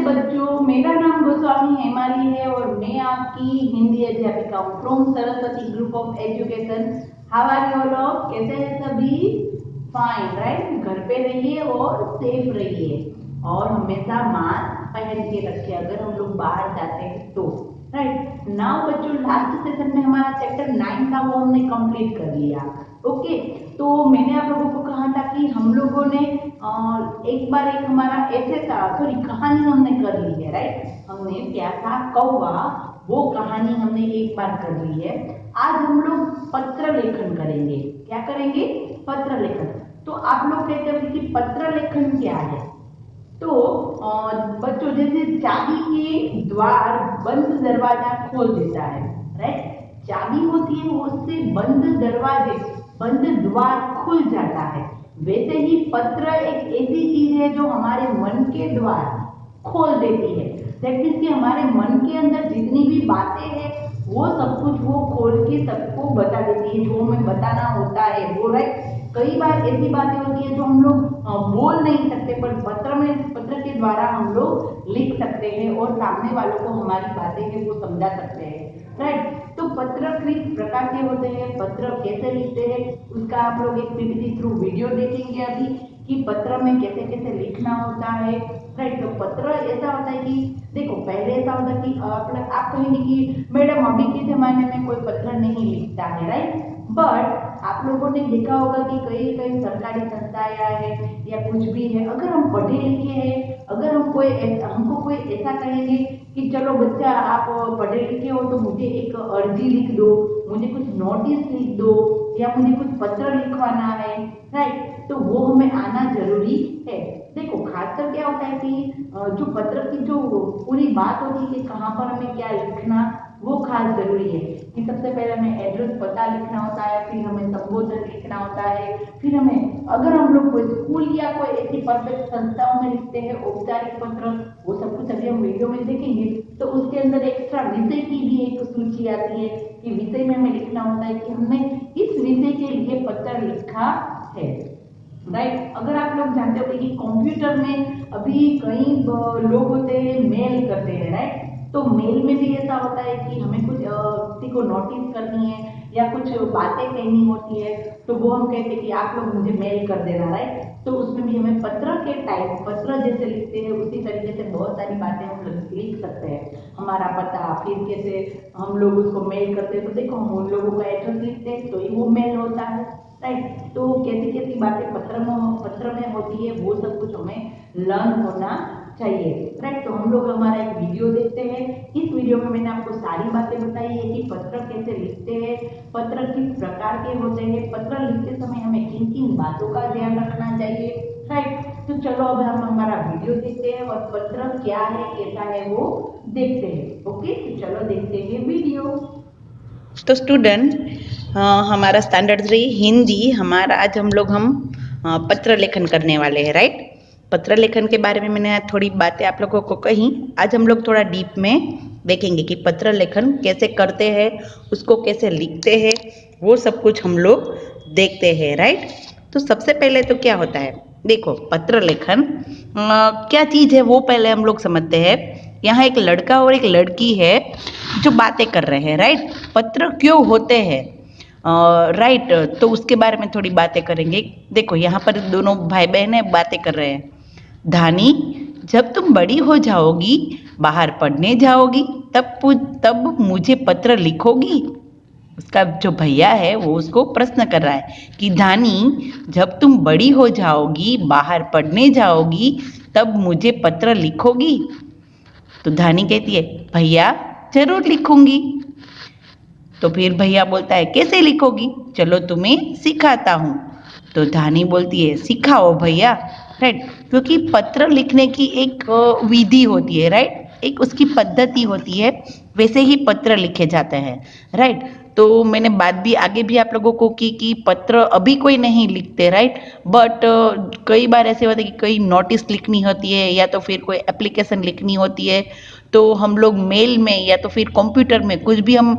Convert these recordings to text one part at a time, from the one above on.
बच्चों, मेरा नाम गोस्वामी हेमाली है और मैं आपकी हिंदी अध्यापिका हूँ from Saraswati group of education. How are you all? कैसे हैं सभी? Fine, right. घर पे रहिए और सेफ रहिए और हमेशा मास्क पहन के रखिए अगर हम लोग बाहर जाते हैं तो। राइट नाउ बच्चों, लास्ट सेशन में हमारा चैप्टर 9 था, वो हमने कंप्लीट कर लिया। ओके, तो मैंने आप लोगों को कहा था कि हम लोगों ने एक बार एक हमारा ऐसे था, सॉरी कहानी हमने कर ली है। राइट, हमने प्यासा कौवा वो कहानी हमने एक बार कर ली है। आज हम लोग पत्र लेखन करेंगे। क्या करेंगे? पत्र लेखन। तो आप लोग कहते हो कि पत्र लेखन क्या है? तो बच्चों, जैसे चाबी के द्वार बंद दरवाजा खोल देता है। राइट, चाबी होती है, उससे बंद दरवाजे बंद द्वार खुल जाता है। वैसे ही पत्र एक ऐसी चीज है जो हमारे मन के द्वार खोल देती है। दैट मीन्स कि हमारे मन के अंदर जितनी भी बातें हैं वो सब कुछ वो खोल के सबको बता देती है, जो हमें बताना होता है वो। राइट, कई बार ऐसी बातें होती है जो हम लोग बोल नहीं सकते, पर पत्र के द्वारा हम लोग लिख सकते हैं और सामने वालों को हमारी बातें हैं वो समझा सकते हैं। राइट, तो पत्र किस प्रकार के होते हैं, पत्र कैसे लिखते हैं, उसका आप लोग एक पीपीटी थ्रू वीडियो देखेंगे अभी कि पत्र में कैसे कैसे लिखना होता है। राइट, तो पत्र ऐसा होता है कि देखो, पहले ऐसा होता है कि आप कहेंगे कि मैडम अभी के जमाने में कोई पत्र नहीं लिखता है। राइट, बट आप लोगों ने देखा होगा कि कई कई सरकारी संस्थाएं है या कुछ भी है, अगर हम पढ़े लिखे हैं, अगर हमको कोई ऐसा कहेंगे कि चलो बच्चा आप पढ़े लिखे हो तो मुझे एक अर्जी लिख दो, मुझे कुछ नोटिस लिख दो या मुझे कुछ पत्र लिखवाना है। राइट, तो वो हमें आना जरूरी है। देखो, खासकर क्या होता है कि जो पत्र की जो पूरी बात होती है कि कहाँ पर हमें क्या लिखना, वो खास जरूरी है कि सबसे पहले हमें एड्रेस पता लिखना होता है, फिर हमें संबोधन लिखना होता है, फिर हमें अगर हम लोग कोई स्कूल या कोई ऐसी परफेक्ट संस्थाओं में लिखते हैं औपचारिक पत्र, वो सब कुछ अभी हम वीडियो में देखेंगे। तो उसके अंदर एक्स्ट्रा विषय की भी एक सूची आती है कि विषय में हमें लिखना होता है कि हमने इस विषय के लिए पत्र लिखा है। राइट, अगर आप लोग जानते हो कि कंप्यूटर में अभी कई लोग होते हैं मेल करते हैं। राइट, तो मेल में भी ऐसा होता है कि हमें कुछ किसी को नोटिस करनी है या कुछ बातें कहनी होती है, तो वो हम कहते हैं कि आप लोग मुझे मेल कर देना। राइट, तो उसमें भी हमें पत्र के टाइप पत्र जैसे लिखते हैं उसी तरीके से बहुत सारी बातें हम लिख सकते हैं। हमारा पता, फिर कैसे हम लोग उसको मेल करते हैं, तो देखो हम उन लोगों का एड्रेस लिखते हैं तो ही वो मेल होता है। राइट, तो कैसी कैसी बातें पत्र में होती है वो सब कुछ हमें लर्न होना चाहिए। राइट, तो हम लोग हमारा एक वीडियो देखते हैं। इस वीडियो में मैंने आपको सारी बातें बताई है कि पत्र कैसे लिखते हैं, पत्र किस प्रकार के होते हैं, पत्र लिखते समय हमें किन किन बातों का ध्यान रखना चाहिए। राइट, तो चलो अब हम हमारा वीडियो देखते हैं और पत्र क्या है कैसा है वो देखते हैं। ओके, तो चलो देखते हैं वीडियो। तो स्टूडेंट, हमारा स्टैंडर्ड 3 हिंदी, हमारा आज हम पत्र लेखन करने वाले हैं। राइट, पत्र लेखन के बारे में मैंने थोड़ी बातें आप लोगों को कही। आज हम लोग थोड़ा डीप में देखेंगे कि पत्र लेखन कैसे करते हैं, उसको कैसे लिखते हैं, वो सब कुछ हम लोग देखते हैं। राइट, तो सबसे पहले तो क्या होता है, देखो पत्र लेखन क्या चीज़ है वो पहले हम लोग समझते हैं। यहाँ एक लड़का और एक लड़की है जो बातें कर रहे हैं। राइट, पत्र क्यों होते हैं, राइट, तो उसके बारे में थोड़ी बातें करेंगे। देखो यहाँ पर दोनों भाई बहन बातें कर रहे हैं। धानी, जब तुम बड़ी हो जाओगी, बाहर पढ़ने जाओगी, तब मुझे पत्र लिखोगी। उसका जो भैया है वो उसको प्रश्न कर रहा है कि धानी, जब तुम बड़ी हो जाओगी, बाहर पढ़ने जाओगी, तब मुझे पत्र लिखोगी। तो धानी कहती है, भैया जरूर लिखूंगी। तो फिर भैया बोलता है, कैसे लिखोगी, चलो तुम्हें सिखाता हूँ। तो धानी बोलती है, सिखाओ भैया। राइट, क्योंकि पत्र लिखने की एक विधि होती है। राइट, एक उसकी पद्धति होती है, वैसे ही पत्र लिखे जाते हैं। राइट, तो मैंने बात भी आगे भी आप लोगों को की कि पत्र अभी कोई नहीं लिखते। राइट, बट कई बार ऐसे होता है कि कई नोटिस लिखनी होती है या तो फिर कोई एप्लीकेशन लिखनी होती है, तो हम लोग मेल में या तो फिर कंप्यूटर में कुछ भी हम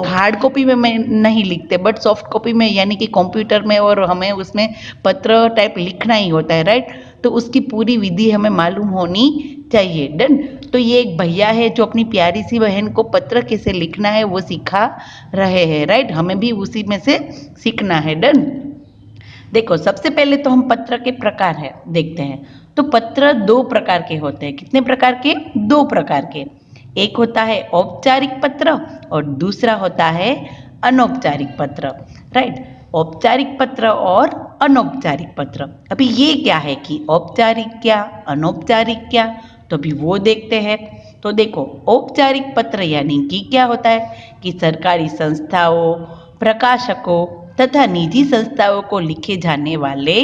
हार्ड कॉपी में नहीं लिखते, बट सॉफ्ट कॉपी में यानी कि कंप्यूटर में, और हमें उसमें पत्र टाइप लिखना ही होता है। राइट, तो उसकी पूरी विधि हमें मालूम होनी चाहिए। डन। तो ये एक भैया है जो अपनी प्यारी सी बहन को पत्र कैसे लिखना है वो सिखा रहे हैं, राइट। हमें भी उसी में से सीखना है। डन। देखो, सबसे पहले तो हम पत्र के प्रकार है देखते हैं। तो पत्र दो प्रकार के होते हैं। कितने प्रकार के? दो प्रकार के। एक होता है औपचारिक पत्र और दूसरा होता है अनौपचारिक पत्र, राइट। औपचारिक पत्र और अनौपचारिक पत्र। अभी ये क्या है कि औपचारिक क्या, अनौपचारिक क्या, तो अभी वो देखते हैं। तो देखो, औपचारिक पत्र यानी कि क्या होता है कि सरकारी संस्थाओं, प्रकाशकों तथा निजी संस्थाओं को लिखे जाने वाले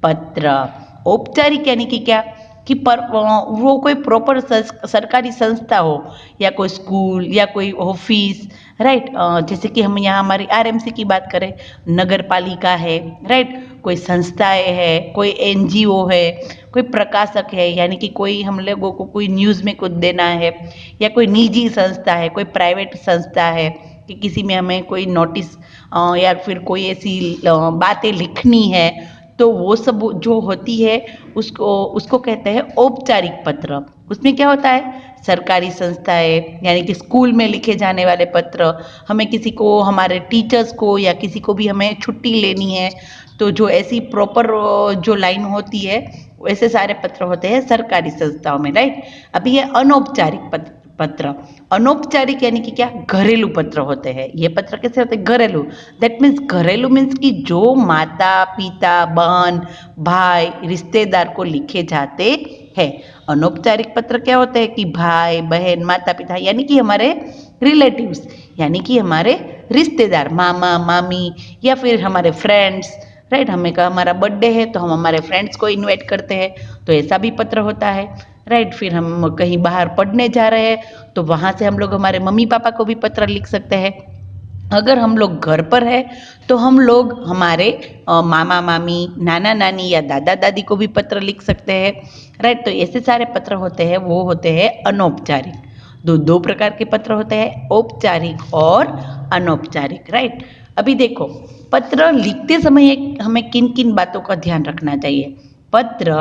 पत्र। औपचारिक यानी कि क्या कि वो कोई प्रॉपर सरकारी संस्था हो या कोई स्कूल या कोई ऑफिस, राइट। जैसे कि हम यहाँ हमारी आरएमसी की बात करें, नगर पालिका है, राइट। कोई संस्थाएं है, कोई एनजीओ है, कोई प्रकाशक है, यानी कि कोई हम लोगों को कोई न्यूज़ में कुछ देना है, या कोई निजी संस्था है, कोई प्राइवेट संस्था है कि किसी में हमें कोई नोटिस या फिर कोई ऐसी बातें लिखनी है, तो वो सब जो होती है उसको कहते हैं औपचारिक पत्र। उसमें क्या होता है, सरकारी संस्थाएं यानी कि स्कूल में लिखे जाने वाले पत्र, हमें किसी को, हमारे टीचर्स को या किसी को भी हमें छुट्टी लेनी है, तो जो ऐसी प्रॉपर जो लाइन होती है वैसे सारे पत्र होते हैं सरकारी संस्थाओं में, राइट। अभी ये अनौपचारिक पत्र। अनौपचारिक यानी कि क्या, घरेलू पत्र होते हैं। ये पत्र कैसे होते हैं? घरेलू। दैट मीन्स घरेलू मीन्स कि जो माता पिता, बहन, भाई, रिश्तेदार को लिखे जाते हैं। अनौपचारिक पत्र क्या होते हैं कि भाई बहन, माता पिता यानी कि हमारे रिलेटिव्स, यानी कि हमारे रिश्तेदार, मामा मामी या फिर हमारे फ्रेंड्स, राइट। हमें का हमारा बर्थडे है तो हम हमारे फ्रेंड्स को इनवाइट करते हैं, तो ऐसा भी पत्र होता है, राइट। फिर हम कहीं बाहर पढ़ने जा रहे हैं तो वहाँ से हम लोग हमारे मम्मी पापा को भी पत्र लिख सकते हैं। अगर हम लोग घर पर है तो हम लोग हमारे मामा मामी, नाना नानी या दादा दादी को भी पत्र लिख सकते हैं, राइट। तो ऐसे सारे पत्र होते हैं, वो होते हैं अनौपचारिक। दो प्रकार के पत्र होते हैं, औपचारिक और अनौपचारिक, राइट। अभी देखो, पत्र लिखते समय हमें किन किन बातों का ध्यान रखना चाहिए। पत्र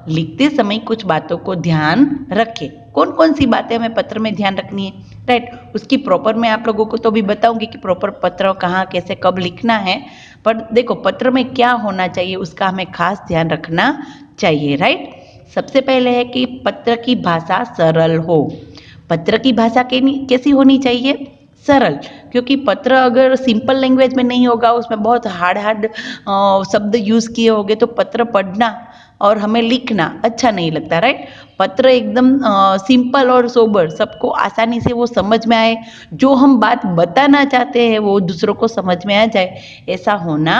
लिखते समय कुछ बातों को ध्यान रखें। कौन कौन सी बातें हमें पत्र में ध्यान रखनी है, राइट। उसकी प्रॉपर मैं आप लोगों को तो भी बताऊंगी कि प्रॉपर पत्र कहाँ, कैसे, कब लिखना है। पर देखो, पत्र में क्या होना चाहिए उसका हमें खास ध्यान रखना चाहिए, राइट। सबसे पहले है कि पत्र की भाषा सरल हो। पत्र की भाषा कैसी होनी चाहिए? सरल। क्योंकि पत्र अगर सिंपल लैंग्वेज में नहीं होगा, उसमें बहुत हार्ड शब्द यूज़ किए होंगे, तो पत्र पढ़ना और हमें लिखना अच्छा नहीं लगता, राइट। पत्र एकदम सिंपल और सोबर, सबको आसानी से वो समझ में आए, जो हम बात बताना चाहते हैं वो दूसरों को समझ में आ जाए, ऐसा होना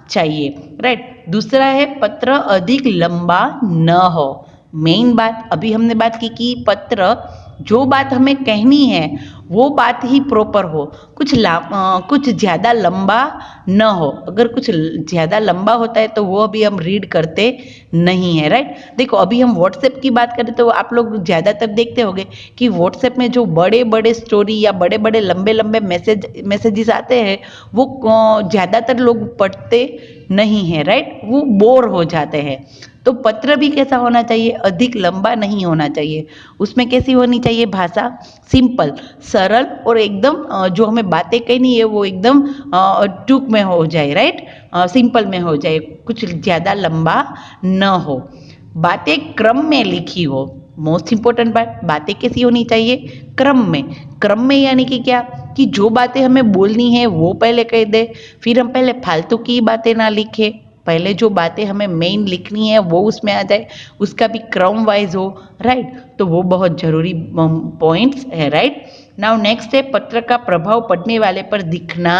चाहिए, राइट। दूसरा है, पत्र अधिक लंबा न हो। मेन बात अभी हमने बात की कि पत्र जो बात हमें कहनी है वो बात ही प्रॉपर हो, कुछ ज़्यादा लंबा न हो। अगर कुछ ज़्यादा लंबा होता है तो वो अभी हम रीड करते नहीं है, राइट। देखो, अभी हम व्हाट्सएप की बात करें तो आप लोग ज़्यादातर देखते होंगे कि व्हाट्सएप में जो बड़े बड़े स्टोरी या बड़े बड़े लंबे लंबे मैसेजेस आते हैं वो ज़्यादातर लोग पढ़ते नहीं है, राइट। वो बोर हो जाते हैं। तो पत्र भी कैसा होना चाहिए? अधिक लंबा नहीं होना चाहिए। उसमें कैसी होनी चाहिए भाषा? सिंपल, सरल और एकदम जो हमें बातें कहनी है वो एकदम टूक में हो जाए, राइट। सिंपल में हो जाए, कुछ ज़्यादा लंबा न हो। बातें क्रम में लिखी हो। मोस्ट इंपॉर्टेंट बात, बातें कैसी होनी चाहिए? क्रम में। क्रम में यानी कि क्या कि जो बातें हमें बोलनी है वो पहले कह दे, फिर हम पहले फालतू की बातें ना लिखें। पहले जो बातें हमें मेन लिखनी है वो उसमें आ जाए, उसका भी क्रम वाइज हो, राइट। तो वो बहुत जरूरी पॉइंट्स है, राइट। नाउ नेक्स्ट है, पत्र का प्रभाव पढ़ने वाले पर दिखना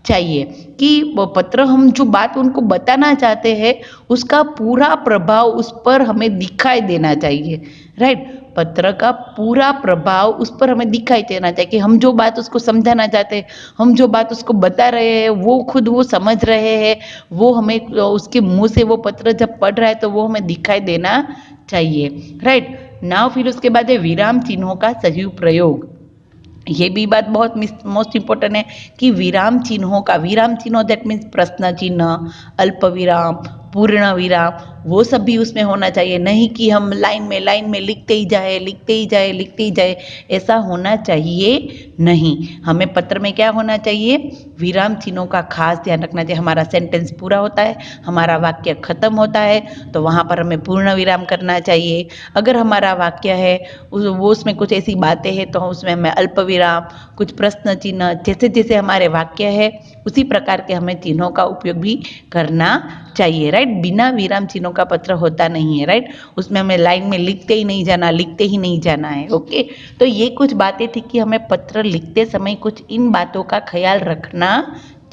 चाहिए। कि वो पत्र, हम जो बात उनको बताना चाहते हैं उसका पूरा प्रभाव उस पर हमें दिखाई देना चाहिए, राइट। पत्र का पूरा प्रभाव उस पर हमें दिखाई देना चाहिए कि हम जो बात उसको समझाना चाहते हैं, हम जो बात उसको बता रहे हैं वो खुद वो समझ रहे हैं, वो हमें उसके मुंह से वो पत्र जब पढ़ रहा है तो वो हमें दिखाई देना चाहिए, राइट। नाउ फिर उसके बाद है विराम चिन्हों का सही प्रयोग। ये भी बात बहुत मोस्ट इम्पोर्टेंट है कि विराम चिन्हों दैट मीन्स प्रश्न चिन्ह, अल्प विराम, पूर्ण विराम, वो सब भी उसमें होना चाहिए। नहीं कि हम लाइन में लिखते ही जाए, ऐसा होना चाहिए नहीं। हमें पत्र में क्या होना चाहिए, विराम चिन्हों का खास ध्यान रखना चाहिए। हमारा सेंटेंस पूरा होता है, हमारा वाक्य खत्म होता है, तो वहाँ पर हमें पूर्ण विराम करना चाहिए। अगर हमारा वाक्य है वो उसमें कुछ ऐसी बातें हैं तो उसमें हमें अल्प विराम, कुछ प्रश्न चिन्ह, जैसे जैसे हमारे वाक्य है उसी प्रकार के हमें चिन्हों का उपयोग भी करना चाहिए, राइट। बिना विराम चिन्हों का पत्र होता नहीं है, राइट। उसमें हमें लाइन में लिखते ही नहीं जाना है, ओके। तो ये कुछ बातें थी कि हमें पत्र लिखते समय कुछ इन बातों का ख्याल रखना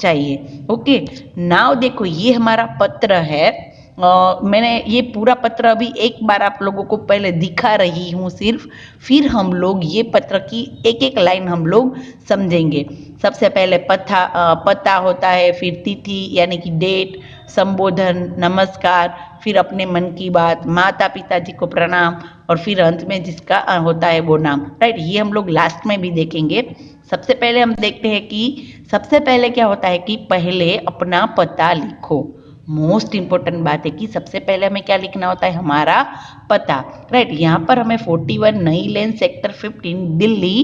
चाहिए, ओके। नाउ देखो ये हमारा पत्र है। मैंने ये पूरा पत्र अभी एक बार आप लोगों को पहले दिखा रही हूँ सिर्फ, फिर हम लोग ये पत्र की एक एक लाइन हम लोग समझेंगे। सबसे पहले पता होता है, फिर तिथि यानी कि डेट, संबोधन, नमस्कार, फिर अपने मन की बात, माता पिताजी को प्रणाम, और फिर अंत में जिसका होता है वो नाम, राइट। ये हम लोग लास्ट में भी देखेंगे। सबसे पहले हम देखते हैं कि सबसे पहले क्या होता है कि पहले अपना पता लिखो। मोस्ट इंपॉर्टेंट बात है कि सबसे पहले हमें क्या लिखना होता है, हमारा पता, राइट। यहाँ पर हमें 41 नई लेन सेक्टर 15 दिल्ली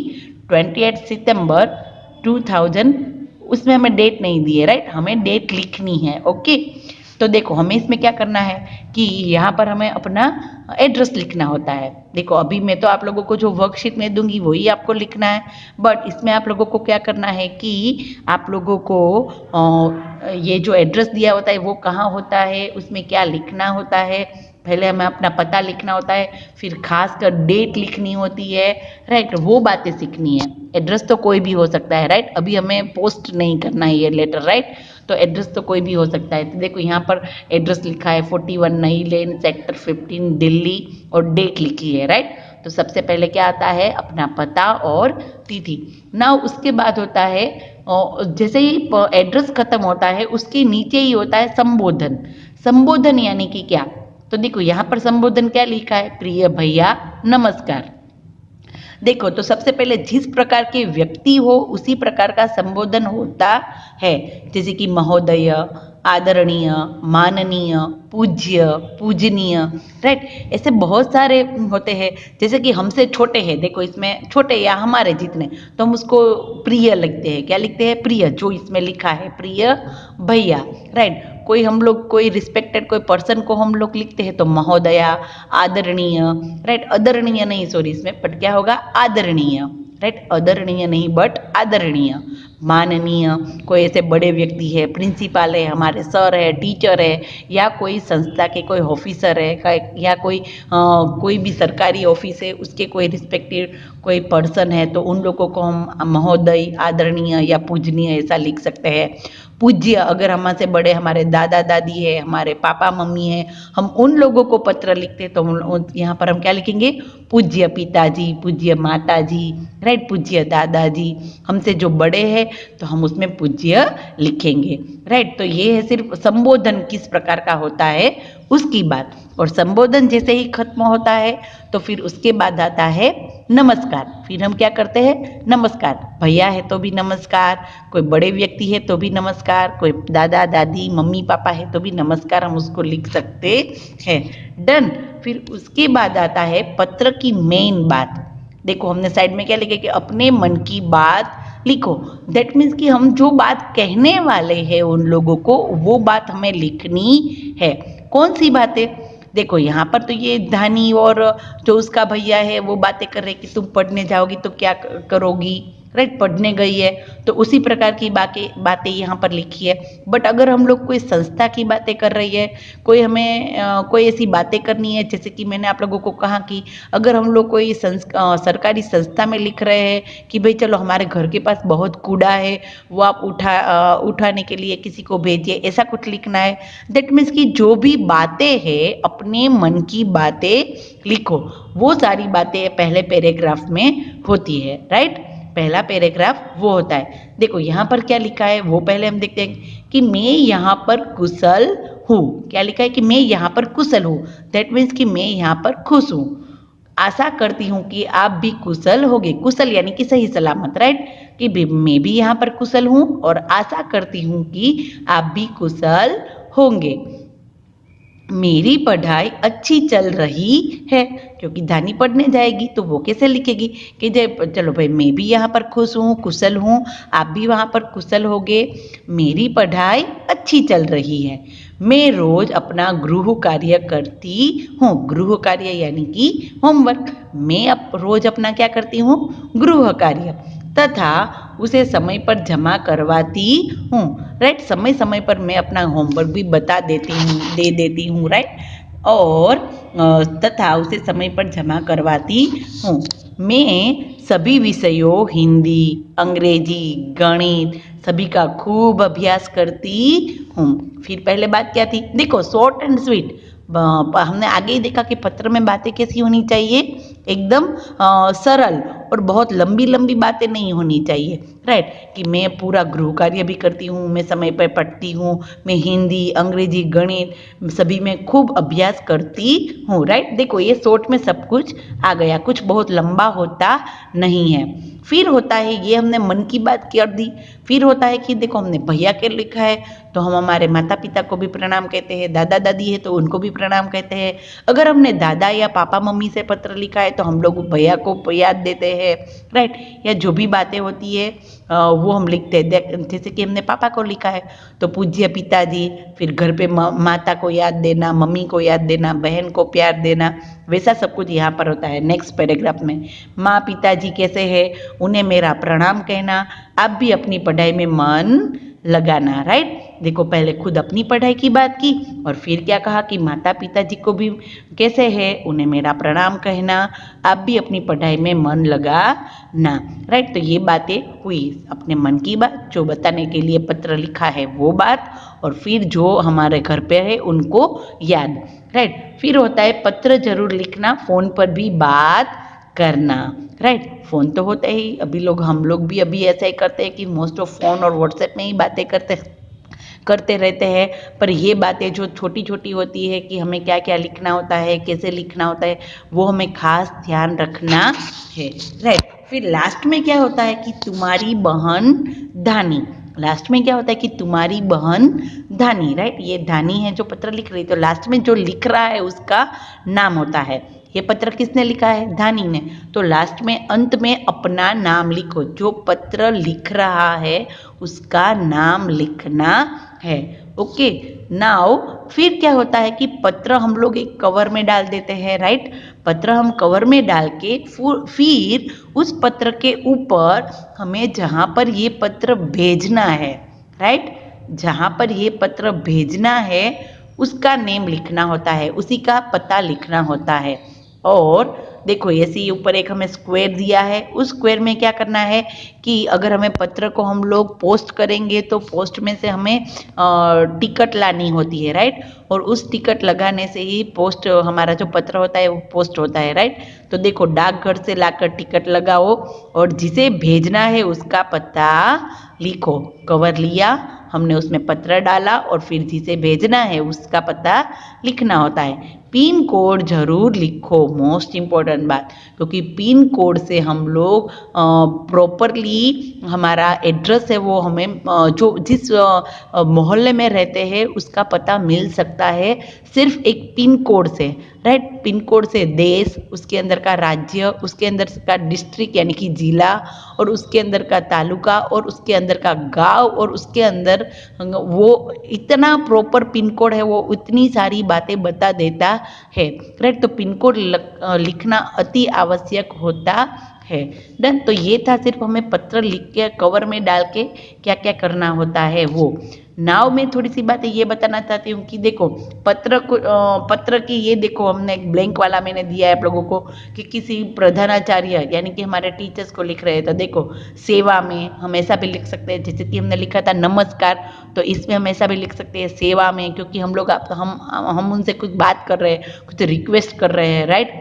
28 सितंबर 2000, उसमें हमें डेट नहीं दी है, राइट। हमें डेट लिखनी है, ओके। तो देखो हमें इसमें क्या करना है कि यहाँ पर हमें अपना एड्रेस लिखना होता है। देखो अभी मैं तो आप लोगों को जो वर्कशीट में दूंगी वही आपको लिखना है, बट इसमें आप लोगों को क्या करना है कि आप लोगों को ये जो एड्रेस दिया होता है वो कहाँ होता है, उसमें क्या लिखना होता है। पहले हमें अपना पता लिखना होता है, फिर खास कर डेट लिखनी होती है, राइट। वो बातें सीखनी है। एड्रेस तो कोई भी हो सकता है, राइट। अभी हमें पोस्ट नहीं करना है ये लेटर, राइट। तो एड्रेस तो कोई भी हो सकता है। तो देखो यहाँ पर एड्रेस लिखा है 41 नई लेन सेक्टर 15 दिल्ली, और डेट लिखी है, राइट। तो सबसे पहले क्या आता है, अपना पता और तिथि। ना उसके बाद होता है जैसे ही एड्रेस खत्म होता है उसके नीचे ही होता है संबोधन। संबोधन यानी कि क्या, तो देखो यहाँ पर संबोधन क्या लिखा है, प्रिय भैया नमस्कार। देखो तो सबसे पहले जिस प्रकार के व्यक्ति हो उसी प्रकार का संबोधन होता है, जैसे कि महोदय, आदरणीय, माननीय, पूज्य, पूजनीय, राइट। ऐसे बहुत सारे होते हैं। जैसे कि हमसे छोटे हैं, देखो इसमें छोटे या हमारे जितने, तो हम उसको प्रिय लिखते हैं। क्या लिखते हैं, प्रिय, जो इसमें लिखा है प्रिय भैया, राइट। कोई हम लोग कोई रिस्पेक्टेड कोई पर्सन को हम लोग लिखते हैं तो महोदया, आदरणीय, राइट। आदरणीय नहीं, सॉरी, इसमें बट क्या होगा, आदरणीय, राइट। आदरणीय नहीं बट आदरणीय। माननीय, कोई ऐसे बड़े व्यक्ति है, प्रिंसिपल है, हमारे सर है, टीचर है, या कोई संस्था के कोई ऑफिसर है, या कोई भी सरकारी ऑफिस है उसके कोई रिस्पेक्टेड कोई पर्सन है, तो उन लोगों को हम महोदय, आदरणीय या पूजनीय ऐसा लिख सकते हैं। पूज्य, अगर हमसे बड़े हमारे दादा दादी है, हमारे पापा मम्मी है, हम उन लोगों को पत्र लिखते हैं तो यहाँ पर हम क्या लिखेंगे, पूज्य पिताजी, पूज्य माताजी, राइट, पूज्य दादाजी। हमसे जो बड़े हैं तो हम उसमें पूज्य लिखेंगे, राइट। तो ये है सिर्फ संबोधन किस प्रकार का होता है उसकी बात। और संबोधन जैसे ही खत्म होता है तो फिर उसके बाद आता है नमस्कार। फिर हम क्या करते हैं, नमस्कार, भैया है तो भी नमस्कार, कोई बड़े व्यक्ति है तो भी नमस्कार, कोई दादा दादी मम्मी पापा है तो भी नमस्कार, हम उसको लिख सकते हैं। डन। फिर उसके बाद आता है पत्र की मेन बात। देखो हमने साइड में क्या लिखे कि अपने मन की बात लिखो। दैट मीन्स कि हम जो बात कहने वाले हैं उन लोगों को, वो बात हमें लिखनी है। कौन सी बातें, देखो यहाँ पर तो ये धानी और जो उसका भैया है वो बातें कर रहे कि तुम पढ़ने जाओगी तो क्या करोगी, राइट, पढ़ने गई है, तो उसी प्रकार की बातें यहाँ पर लिखी है। बट अगर हम लोग कोई संस्था की बातें कर रही है, कोई हमें कोई ऐसी बातें करनी है, जैसे कि मैंने आप लोगों को कहा कि अगर हम लोग कोई सरकारी संस्था में लिख रहे हैं कि भाई चलो हमारे घर के पास बहुत कूड़ा है, वो आप उठाने के लिए किसी को भेजिए, ऐसा कुछ लिखना है। दैट मीन्स कि जो भी बातें हैं अपने मन की बातें लिखो। वो सारी बातें पहले पैराग्राफ में होती है, राइट। पहला पैराग्राफ वो होता है। देखो यहाँ पर क्या लिखा है वो पहले हम देखते हैं कि मैं यहाँ पर कुशल हूँ। क्या लिखा है कि मैं यहाँ पर कुशल हूँ, दैट मीन्स कि मैं यहाँ पर खुश हूँ। आशा करती हूँ कि आप भी कुशल होगे। कुशल यानी कि सही सलामत, राइट, कि मैं भी यहाँ पर कुशल हूँ और आशा करती हूँ कि आप भी कुशल होंगे। मेरी पढ़ाई अच्छी चल रही है, क्योंकि धानी पढ़ने जाएगी तो वो कैसे लिखेगी कि चलो भाई मैं भी यहाँ पर खुश हूँ, कुशल हूँ, आप भी वहाँ पर कुशल होगे। मेरी पढ़ाई अच्छी चल रही है। मैं रोज अपना गृह कार्य करती हूँ। गृह कार्य यानी कि होमवर्क। मैं रोज अपना क्या करती हूँ? गृह कार्य, तथा उसे समय पर जमा करवाती हूँ। राइट, समय समय पर मैं अपना होमवर्क भी दे देती हूँ। राइट, और तथा उसे समय पर जमा करवाती हूँ। मैं सभी विषयों हिंदी, अंग्रेजी, गणित सभी का खूब अभ्यास करती हूँ। फिर पहले बात क्या थी? देखो, शॉर्ट एंड स्वीट। हमने आगे ही देखा कि पत्र में बातें कैसी होनी चाहिए? एकदम सरल, और बहुत लंबी लंबी बातें नहीं होनी चाहिए। राइट, कि मैं पूरा गृह कार्य भी करती हूँ, मैं समय पर पढ़ती हूँ, मैं हिंदी, अंग्रेजी, गणित सभी में खूब अभ्यास करती हूँ। राइट, देखो ये शॉर्ट में सब कुछ आ गया, कुछ बहुत लंबा होता नहीं है। फिर होता है, ये हमने मन की बात कर दी। फिर होता है कि देखो हमने भैया के लिखा है तो हम हमारे माता पिता को भी प्रणाम कहते हैं, दादा दादी है तो उनको भी प्रणाम कहते हैं। अगर हमने दादा या पापा मम्मी से पत्र लिखा है तो हम लोग भैया को याद देते हैं। राइट, या जो भी बातें होती है वो हम लिखते हैं। जैसे कि हमने पापा को लिखा है तो पूज्य पिताजी, फिर घर पे माता को याद देना, मम्मी को याद देना, बहन को प्यार देना, वैसा सब कुछ यहाँ पर होता है। नेक्स्ट पैराग्राफ में माँ पिताजी कैसे है, उन्हें मेरा प्रणाम कहना, आप भी अपनी पढ़ाई में मन लगाना। राइट, देखो पहले खुद अपनी पढ़ाई की बात की और फिर क्या कहा कि माता पिताजी को भी कैसे है, उन्हें मेरा प्रणाम कहना, आप भी अपनी पढ़ाई में मन लगाना। राइट, तो ये बातें हुई, अपने मन की बात, जो बताने के लिए पत्र लिखा है वो बात, और फिर जो हमारे घर पे है उनको याद। राइट, फिर होता है पत्र जरूर लिखना, फोन पर भी बात करना। राइट, फोन तो होता ही, हम लोग भी अभी ऐसा ही करते हैं कि मोस्ट ऑफ फोन और व्हाट्सएप में ही बातें करते रहते हैं। पर ये बातें जो छोटी छोटी होती है कि हमें क्या क्या लिखना होता है, कैसे लिखना होता है, वो हमें खास ध्यान रखना है। राइट, फिर लास्ट में क्या होता है कि तुम्हारी बहन धानी। लास्ट में क्या होता है कि तुम्हारी बहन धानी। राइट, ये धानी है जो पत्र लिख रही, तो लास्ट में जो लिख रहा है उसका नाम होता है। ये पत्र किसने लिखा है? धानी ने। तो लास्ट में अंत में अपना नाम लिखो, जो पत्र लिख रहा है उसका नाम लिखना है। ओके, नाउ फिर क्या होता है कि पत्र हम लोग एक कवर में डाल देते हैं। राइट, पत्र हम कवर में डाल के फिर उस पत्र के ऊपर हमें जहाँ पर ये पत्र भेजना है, राइट, जहाँ पर ये पत्र भेजना है उसका नेम लिखना होता है, उसी का पता लिखना होता है। और देखो ऐसे ऊपर एक हमें स्क्वायर दिया है, उस स्क्वायर में क्या करना है कि अगर हमें पत्र को हम लोग पोस्ट करेंगे तो पोस्ट में से हमें टिकट लानी होती है। राइट, और उस टिकट लगाने से ही पोस्ट, हमारा जो पत्र होता है वो पोस्ट होता है। राइट, तो देखो डाकघर से लाकर टिकट लगाओ और जिसे भेजना है उसका पता लिखो। कवर लिया हमने, उसमें पत्र डाला और फिर जिसे भेजना है उसका पता लिखना होता है। पिन कोड जरूर लिखो, मोस्ट इम्पोर्टेंट बात, क्योंकि पिन कोड से हम लोग प्रॉपरली हमारा एड्रेस है वो हमें जो जिस मोहल्ले में रहते हैं उसका पता मिल सकता है सिर्फ एक पिन कोड से। राइट, पिन कोड से देश, उसके अंदर का राज्य, उसके अंदर का डिस्ट्रिक्ट यानी कि जिला, और उसके अंदर का तालुका, और उसके अंदर का गांव, और उसके अंदर वो इतना प्रॉपर पिन कोड है, वो इतनी सारी बातें बता देता है। राइट, तो पिन कोड लिखना अति आवश्यक होता है। डन, तो ये था सिर्फ हमें पत्र लिख के कवर में डाल के क्या क्या करना होता है वो। नाव में थोड़ी सी बातें ये बताना चाहती हूँ कि देखो पत्र की ये देखो, हमने एक ब्लैंक वाला मैंने दिया है आप लोगों को कि किसी प्रधानाचार्य यानी कि हमारे टीचर्स को लिख रहे हैं, तो देखो सेवा में हम ऐसा भी लिख सकते हैं, जैसे कि हमने लिखा था नमस्कार, तो इसमें हम ऐसा भी लिख सकते हैं सेवा में, क्योंकि हम लोग हम उनसे कुछ बात कर रहे हैं, कुछ रिक्वेस्ट कर रहे हैं। राइट,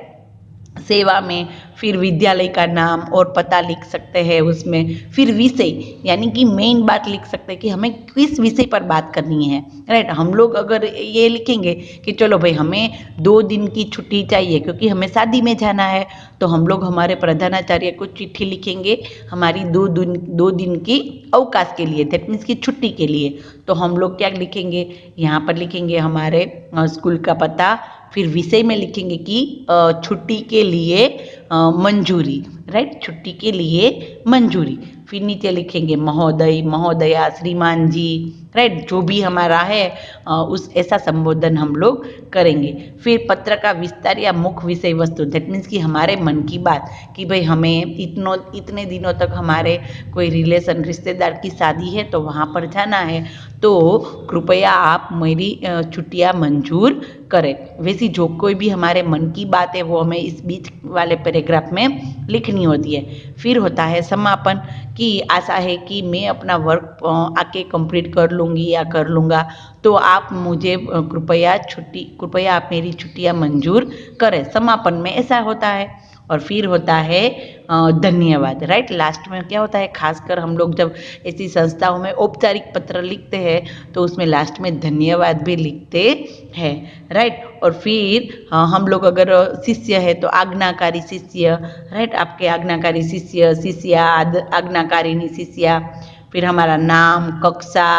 सेवा में, फिर विद्यालय का नाम और पता लिख सकते हैं उसमें, फिर विषय यानी कि मेन बात लिख सकते हैं कि हमें किस विषय पर बात करनी है, राइट। हम लोग अगर ये लिखेंगे कि चलो भाई हमें 2 दिन की छुट्टी चाहिए क्योंकि हमें शादी में जाना है, तो हम लोग हमारे प्रधानाचार्य को चिट्ठी लिखेंगे हमारी 2 दिन की अवकाश के लिए, दैट मीन्स की छुट्टी के लिए। तो हम लोग क्या लिखेंगे, यहाँ पर लिखेंगे हमारे स्कूल का पता, फिर विषय में लिखेंगे कि छुट्टी के लिए मंजूरी, राइट, छुट्टी के लिए मंजूरी। फिर नीचे लिखेंगे महोदय, महोदया, श्रीमान जी, राइट, जो भी हमारा है उस ऐसा संबोधन हम लोग करेंगे। फिर पत्र का विस्तार या मुख्य विषय वस्तु, दैट मीन्स कि हमारे मन की बात कि भाई हमें इतने दिनों तक हमारे कोई रिलेशन रिश्तेदार की शादी है तो वहाँ पर जाना है, तो कृपया आप मेरी छुट्टियाँ मंजूर करें। वैसी जो कोई भी हमारे मन की बात है वो हमें इस बीच वाले पैराग्राफ में लिखनी होती है। फिर होता है समापन कि आशा है कि मैं अपना वर्क आके कंप्लीट कर लूँगी या कर लूँगा, तो आप मुझे कृपया आप मेरी छुट्टियाँ मंजूर करें। समापन में ऐसा होता है। और फिर होता है धन्यवाद, राइट। लास्ट में क्या होता है, खासकर हम लोग जब ऐसी संस्थाओं में औपचारिक पत्र लिखते हैं तो उसमें लास्ट में धन्यवाद भी लिखते हैं, राइट। और फिर हम लोग अगर शिष्य है तो आज्ञाकारी शिष्य, राइट, आपके आज्ञाकारी शिष्य, शिष्या, आज्ञाकारिणी शिष्या, फिर हमारा नाम, कक्षा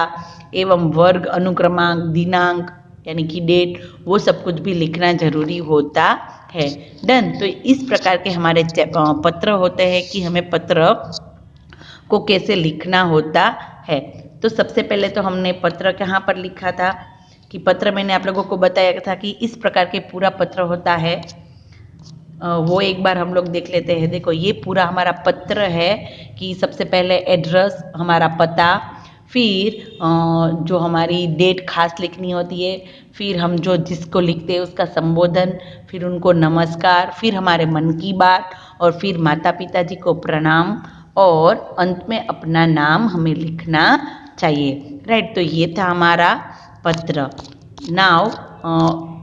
एवं वर्ग, अनुक्रमांक, दिनांक यानी कि डेट, वो सब कुछ भी लिखना जरूरी होता है। डन। तो इस प्रकार के हमारे पत्र होते हैं कि हमें पत्र को कैसे लिखना होता है। तो सबसे पहले तो हमने पत्र कहाँ पर लिखा था कि पत्र मैंने आप लोगों को बताया था कि इस प्रकार के पूरा पत्र होता है। वो एक बार हम लोग देख लेते हैं। देखो ये पूरा हमारा पत्र है कि सबसे पहले एड्रेस, हमारा पता, फिर जो हमारी डेट खास लिखनी होती है, फिर हम जो जिसको लिखते हैं उसका संबोधन, फिर उनको नमस्कार, फिर हमारे मन की बात, और फिर माता पिता जी को प्रणाम, और अंत में अपना नाम हमें लिखना चाहिए, राइट। तो ये था हमारा पत्र। नाउ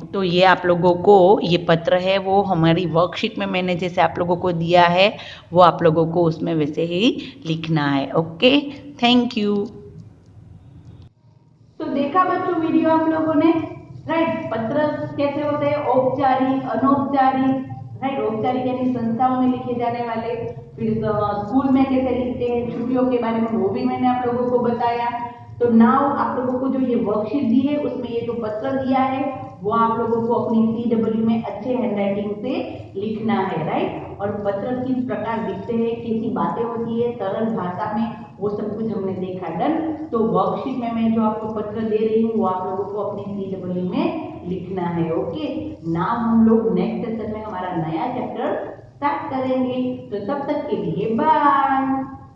तो ये आप लोगों को ये पत्र है वो हमारी वर्कशीट में मैंने जैसे आप लोगों को दिया है वो आप लोगों को उसमें वैसे ही लिखना है। Okay, thank you. तो देखा बच्चों वीडियो आप लोगों ने, राइट। पत्र कैसे होते हैं, औपचारिक, अनौपचारिक, राइट। औपचारिक यानी संस्थाओं में लिखे जाने वाले, फिर स्कूल में कैसे लिखते हैं, छुट्टियों के बारे में वो भी मैंने आप लोगों को बताया। तो नाउ आप लोगों को जो ये वर्कशीट दी है उसमें ये जो पत्र दिया है वो आप लोगों को अपनी CW में अच्छे हैंडराइटिंग से लिखना है, राइट। और पत्र किस प्रकार दिखते हैं, कैसी बातें होती है सरल भाषा में, वो सब कुछ हमने देखा। डन। तो वर्कशीट में मैं जो आपको पत्र दे रही हूँ वो आप लोगों को अपनी CW में लिखना है। ओके। नाउ हम लोग नेक्स्ट सेशन में हमारा नया चैप्टर स्टार्ट करेंगे। तो तब तक के लिए बाय।